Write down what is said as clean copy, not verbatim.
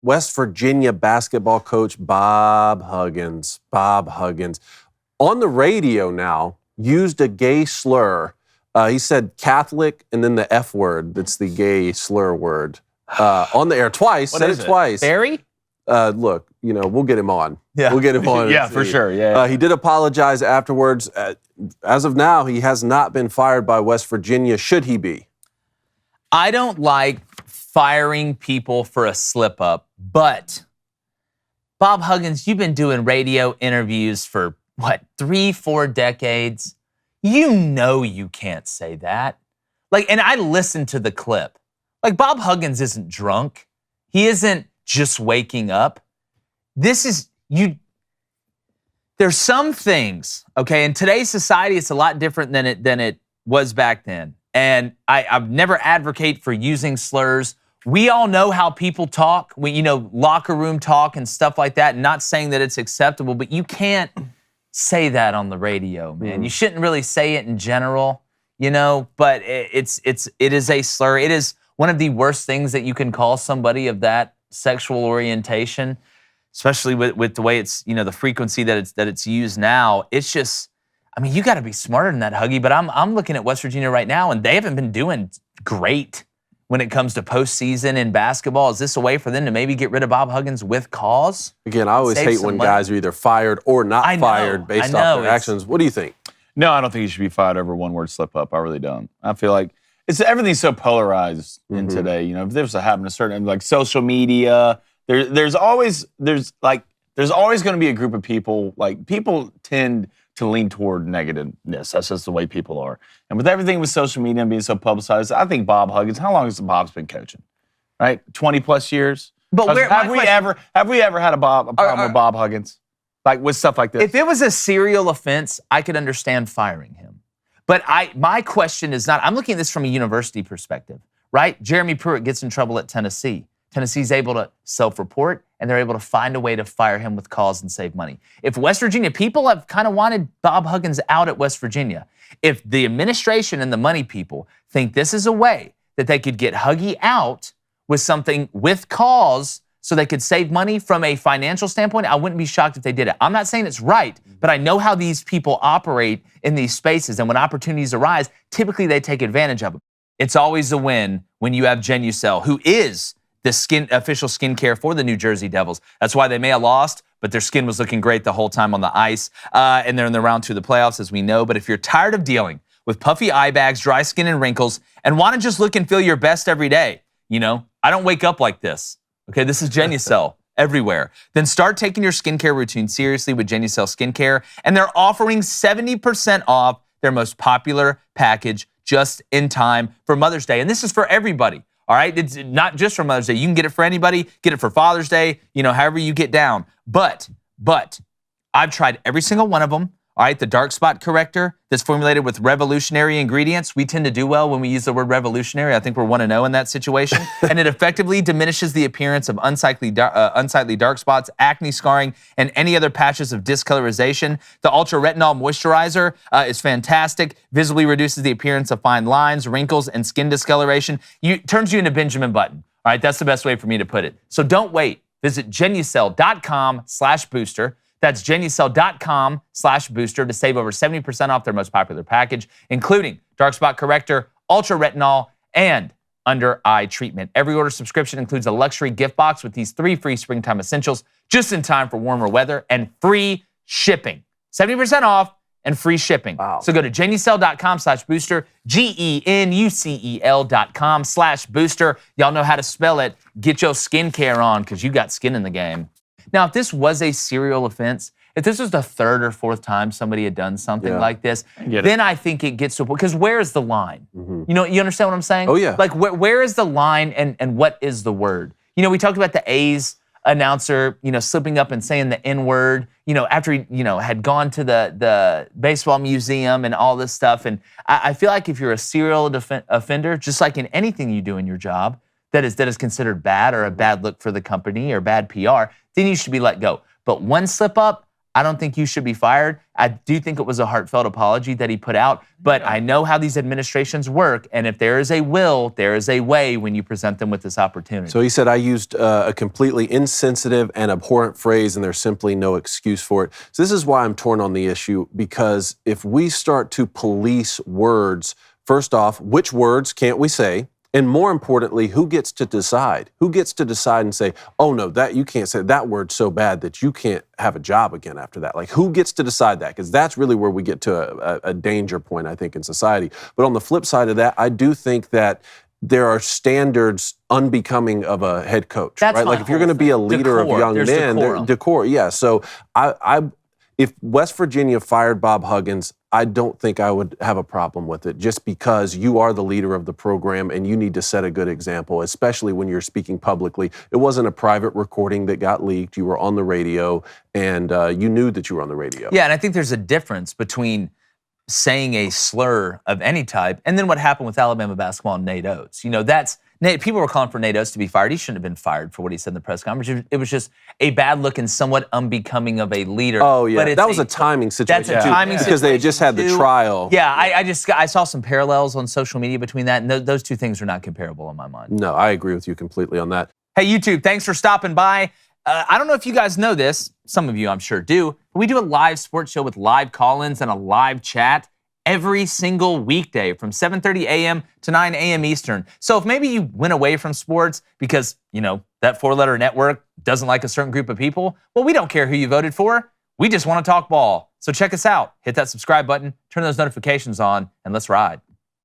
West Virginia basketball coach Bob Huggins. On the radio now, used a gay slur. He said Catholic and then the F word. That's the gay slur word. On the air twice. What said is it twice. Barry? Look, we'll get him on. Yeah. We'll get him on. Yeah, for sure. Yeah. He did apologize afterwards. As of now, he has not been fired by West Virginia. Should he be? I don't like firing people for a slip up, but Bob Huggins, you've been doing radio interviews for 3-4 decades. You know you can't say that. And I listened to the clip. Bob Huggins isn't drunk. He isn't just waking up. There's some things, okay, in today's society, it's a lot different than it was back then. And I've never advocate for using slurs. We all know how people talk, locker room talk and stuff like that. Not saying that it's acceptable, but you can't say that on the radio, man. You shouldn't really say it in general, but it is a slur. It is one of the worst things that you can call somebody of that sexual orientation, especially with the way it's, the frequency that it's used now. It's just, you got to be smarter than that, Huggy. But I'm looking at West Virginia right now, and they haven't been doing great when it comes to postseason in basketball. Is this a way for them to maybe get rid of Bob Huggins with cause? Again, I always hate when guys are either fired or not fired based off their actions. What do you think? No, I don't think he should be fired over one word slip up. I really don't. I feel like everything's so polarized in today. If there's a happen to certain social media, there's always going to be a group of people. People tend to lean toward negativeness. That's just the way people are. And with everything with social media and being so publicized, I think Bob Huggins, how long has Bob's been coaching? Right? 20 plus years? But have we ever had a problem with Bob Huggins? With stuff like this? If it was a serial offense, I could understand firing him. But my question is not, I'm looking at this from a university perspective, right? Jeremy Pruitt gets in trouble at Tennessee. Tennessee's able to self-report, and they're able to find a way to fire him with cause and save money. If West Virginia, people have kind of wanted Bob Huggins out at West Virginia. If the administration and the money people think this is a way that they could get Huggy out with something with cause so they could save money from a financial standpoint, I wouldn't be shocked if they did it. I'm not saying it's right, but I know how these people operate in these spaces, and when opportunities arise, typically they take advantage of them. It's always a win when you have Genucel, who is the official skincare for the New Jersey Devils. That's why they may have lost, but their skin was looking great the whole time on the ice. And they're in the round 2 of the playoffs, as we know. But if you're tired of dealing with puffy eye bags, dry skin, and wrinkles, and want to just look and feel your best every day, I don't wake up like this. Okay, this is Genucel everywhere. Then start taking your skincare routine seriously with Genucel Skincare. And they're offering 70% off their most popular package just in time for Mother's Day. And this is for everybody. All right, it's not just for Mother's Day. You can get it for anybody, get it for Father's Day, however you get down. But I've tried every single one of them. All right, the dark spot corrector that's formulated with revolutionary ingredients. We tend to do well when we use the word revolutionary. I think we're 1-0 in that situation. And it effectively diminishes the appearance of unsightly dark spots, acne scarring, and any other patches of discolorization. The Ultra Retinol Moisturizer is fantastic. Visibly reduces the appearance of fine lines, wrinkles, and skin discoloration. Turns you into Benjamin Button. All right, that's the best way for me to put it. So don't wait. Visit Genucel.com/booster. That's Genucel.com/booster to save over 70% off their most popular package, including dark spot corrector, ultra retinol, and under eye treatment. Every order subscription includes a luxury gift box with these 3 free springtime essentials just in time for warmer weather and free shipping. 70% off and free shipping. Wow. So go to Genucel.com/booster, GENUCEL.com/booster. Y'all know how to spell it. Get your skincare on because you got skin in the game. Now, if this was a serial offense, if this was the 3rd or 4th time somebody had done something like this, then I think it gets to a point. Because where is the line? You understand what I'm saying? Oh, yeah. Where is the line and what is the word? We talked about the A's announcer, slipping up and saying the N-word, after he, had gone to the baseball museum and all this stuff. And I feel like if you're a serial offender, just like in anything you do in your job, that is considered bad or a bad look for the company or bad PR, then you should be let go. But one slip up, I don't think you should be fired. I do think it was a heartfelt apology that he put out, but I know how these administrations work, and if there is a will, there is a way when you present them with this opportunity. So he said, I used a completely insensitive and abhorrent phrase, and there's simply no excuse for it. So this is why I'm torn on the issue, because if we start to police words, first off, which words can't we say? And more importantly, who gets to decide? Who gets to decide and say, oh no, that you can't say that word's so bad that you can't have a job again after that? Like, who gets to decide that? Because that's really where we get to a danger point, I think, in society. But on the flip side of that, I do think that there are standards unbecoming of a head coach, That's right? my Like if you're whole going to be a thing. leader Decor. of young There's men, decorum. decor, yeah. So if West Virginia fired Bob Huggins, I don't think I would have a problem with it, just because you are the leader of the program and you need to set a good example, especially when you're speaking publicly. It wasn't a private recording that got leaked. You were on the radio, and you knew that you were on the radio. Yeah, and I think there's a difference between saying a slur of any type and then what happened with Alabama basketball and Nate Oates. You know, people were calling for Nate Oates to be fired. He shouldn't have been fired for what he said in the press conference. It was just a bad look and somewhat unbecoming of a leader. Oh, yeah. But That was a timing situation, That's a too, timing because they had just had the situation, too. trial. Yeah, I saw some parallels on social media between that, and those two things are not comparable in my mind. No, I agree with you completely on that. Hey, YouTube, thanks for stopping by. I don't know if you guys know this. Some of you, I'm sure, do. But we do a live sports show with live call-ins and a live chat every single weekday from 7:30 a.m. to 9 a.m. Eastern. So if maybe you went away from sports because, you know, that four-letter network doesn't like a certain group of people, well, we don't care who you voted for. We just want to talk ball. So check us out. Hit that subscribe button, turn those notifications on, and let's ride.